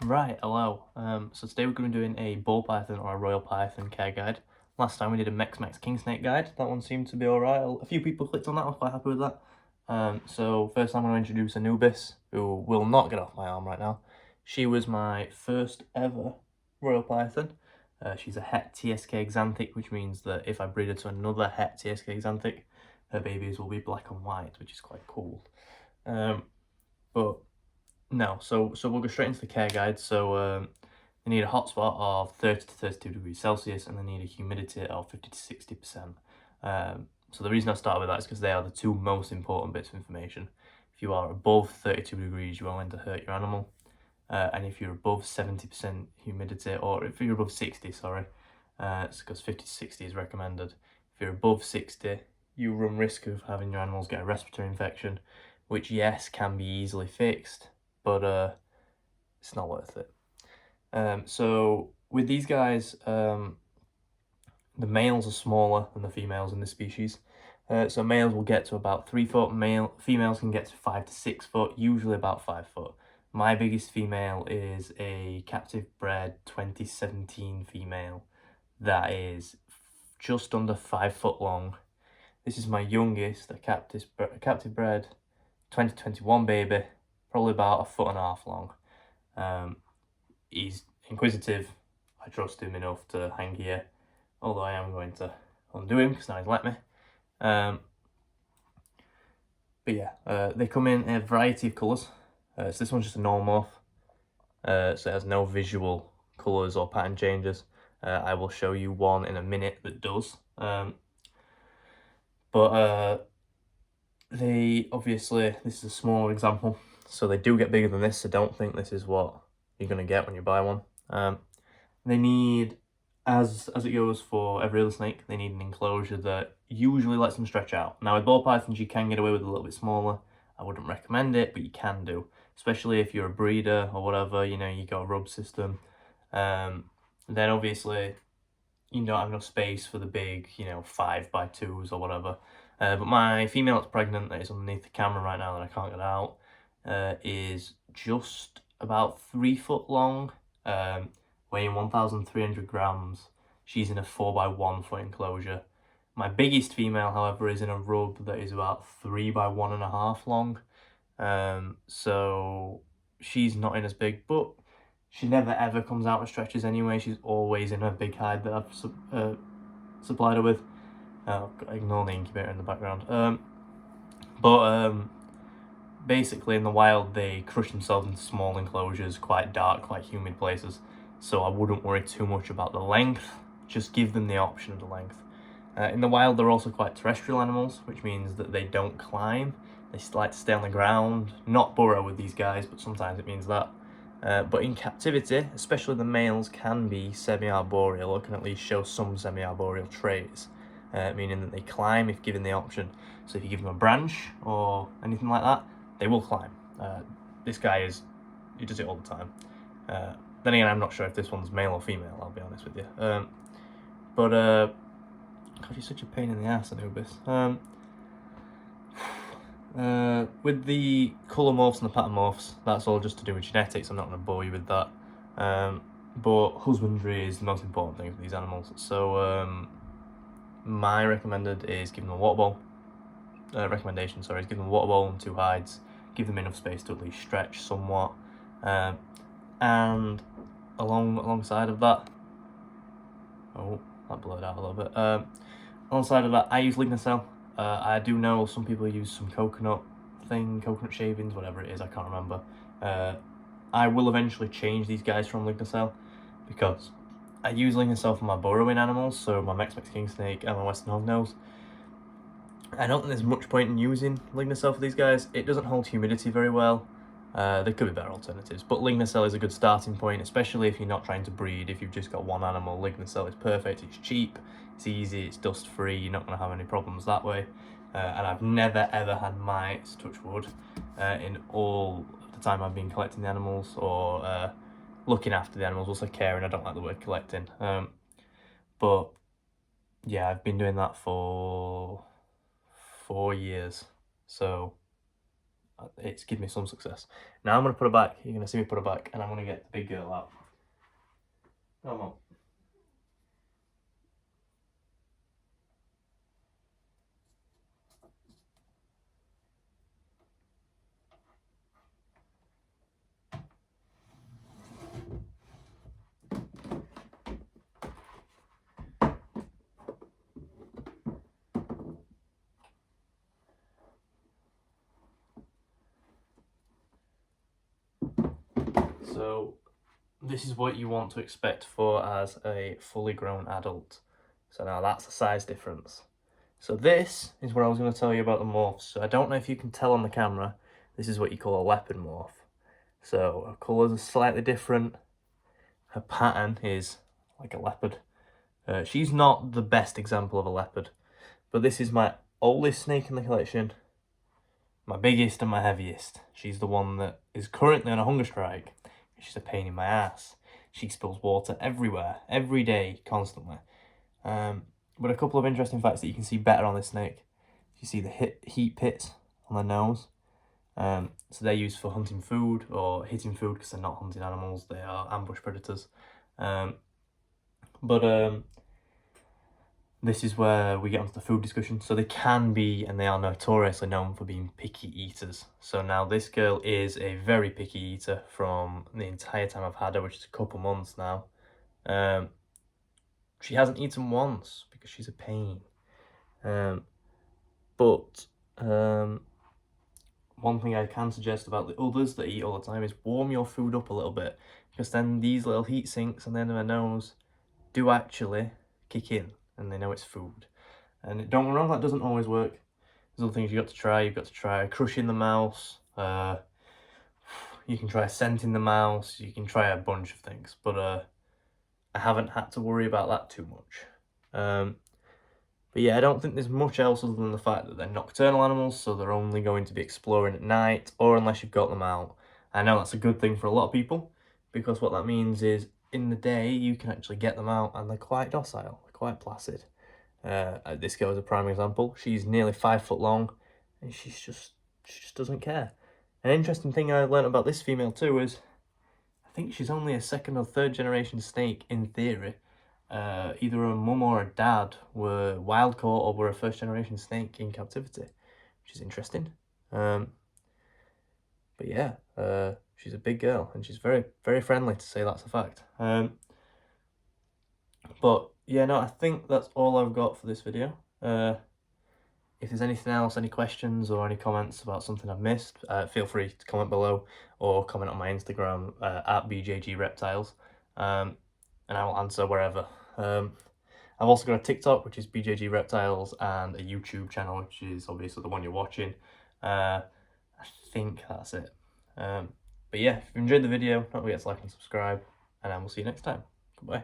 Right, hello. So today we're going to be doing a ball python or a royal python care guide. Last time we did a Mex king snake guide. That one seemed to be alright. A few people clicked on that. I was quite happy with that. So first I'm going to introduce Anubis, who will not get off my arm right now. She was my first ever royal python. She's a het TSK xanthic, which means that if I breed her to another het TSK xanthic, her babies will be black and white, which is quite cool. But no, so we'll go straight into the care guide. So they need a hotspot of 30 to 32 degrees Celsius, and they need a humidity of 50 to 60%. So the reason I started with that is because they are the two most important bits of information. If you are above 32 degrees, you are going to hurt your animal. And if you're above 70% humidity, or if you're above 60, sorry, it's because 50 to 60 is recommended. If you're above 60, you run risk of having your animals get a respiratory infection, which, yes, can be easily fixed, but it's not worth it. So with these guys, the males are smaller than the females in this species. So males will get to about 3 foot, females can get to 5 to 6 foot, usually about 5 foot. My biggest female is a captive bred 2017 female that is just under 5 foot long. This is my youngest, a captive bred 2021 baby, probably about 1.5 foot long. He's inquisitive. I trust him enough to hang here, although I am going to undo him because now he's let me. But yeah, they come in a variety of colours. So this one's just a normal morph, so it has no visual colours or pattern changes. I will show you one in a minute that does. They obviously, this is a small example, so they do get bigger than this, so don't think this is what you're going to get when you buy one. They need, as it goes for every other snake, they need an enclosure that usually lets them stretch out. Now with ball pythons you can get away with a little bit smaller. I wouldn't recommend it, but you can do, especially if you're a breeder or whatever, you know, you got a rub system. Then obviously you don't have enough space for the big, 5x2s or whatever. But my female that's pregnant, that is underneath the camera right now that I can't get out, is just about 3 foot long, weighing 1,300 grams. She's in a 4x1 foot enclosure. My biggest female, however, is in a rub that is about 3x1.5 long. So she's not in as big, but she never ever comes out of stretches anyway. She's always in her big hide that I've supplied her with. Ignore the incubator in the background. Basically in the wild they crush themselves into small enclosures, quite dark, quite humid places. So I wouldn't worry too much about the length. Just give them the option of the length. In the wild they're also quite terrestrial animals, which means that they don't climb. They like to stay on the ground, not burrow with these guys, but sometimes it means that. But in captivity, especially the males can be semi-arboreal, or can at least show some semi-arboreal traits, meaning that they climb if given the option. So if you give them a branch or anything like that, they will climb. This guy he does it all the time. Then again, I'm not sure if this one's male or female, I'll be honest with you. God, you're such a pain in the ass, Anubis. With the colour morphs and the pattern morphs, that's all just to do with genetics. I'm not going to bore you with that. But husbandry is the most important thing for these animals. So my recommended is give them a water bowl. Recommendation, sorry, is give them a water bowl and 2 hides. Give them enough space to at least stretch somewhat. And alongside of that, oh, that blurred out a little bit. Alongside of that, I use Lignocell. I do know some people use some coconut shavings, whatever it is, I can't remember. I will eventually change these guys from Lignocell because I use Lignocell for my burrowing animals, so my Mex king snake and my Western hognose. I don't think there's much point in using Lignocell for these guys. It doesn't hold humidity very well. There could be better alternatives, but Lignocell is a good starting point, especially if you're not trying to breed. If you've just got one animal, Lignocell is perfect. It's cheap, it's easy, it's dust free. You're not going to have any problems that way. And I've never ever had mites, touch wood, in all the time I've been collecting the animals or looking after the animals. Also caring, I don't like the word collecting. But yeah, I've been doing that for 4 years. So it's given me some success. Now I'm going to put her back. You're going to see me put her back, and I'm going to get the big girl out. Come on. So this is what you want to expect for as a fully grown adult. So now that's the size difference. So this is what I was going to tell you about the morphs. So I don't know if you can tell on the camera, this is what you call a leopard morph. So her colours are slightly different. Her pattern is like a leopard. She's not the best example of a leopard, but this is my oldest snake in the collection, my biggest and my heaviest. She's the one that is currently on a hunger strike. She's a pain in my ass. She spills water everywhere, every day, constantly. But a couple of interesting facts that you can see better on this snake. You see the heat pits on the nose. So they're used for hunting food or hitting food because they're not hunting animals, they are ambush predators. This is where we get onto the food discussion. So they can be, and they are notoriously known for being picky eaters. So now this girl is a very picky eater from the entire time I've had her, which is a couple months now. She hasn't eaten once because she's a pain. But one thing I can suggest about the others that eat all the time is warm your food up a little bit, because then these little heat sinks on the end of their nose do actually kick in and they know it's food. And don't get me wrong, that doesn't always work. There's other things you've got to try. You've got to try crushing the mouse. You can try scenting the mouse. You can try a bunch of things, but I haven't had to worry about that too much. But yeah, I don't think there's much else other than the fact that they're nocturnal animals, so they're only going to be exploring at night or unless you've got them out. I know that's a good thing for a lot of people, because what that means is in the day you can actually get them out and they're quite docile, they're quite placid. This girl is a prime example. She's nearly 5 foot long and she just doesn't care. An interesting thing I learned about this female too is I think she's only a second or third generation snake in theory. Either her mum or her dad were wild caught or were a first generation snake in captivity, which is interesting. But yeah, she's a big girl and she's very, very friendly, to say that's a fact. But yeah, no, I think that's all I've got for this video. If there's anything else, any questions or any comments about something I've missed, feel free to comment below or comment on my Instagram at BJGReptiles, and I will answer wherever. I've also got a TikTok, which is BJG Reptiles, and a YouTube channel, which is obviously the one you're watching. I think that's it. But yeah, if you enjoyed the video, don't forget to like and subscribe, and I will see you next time. Goodbye.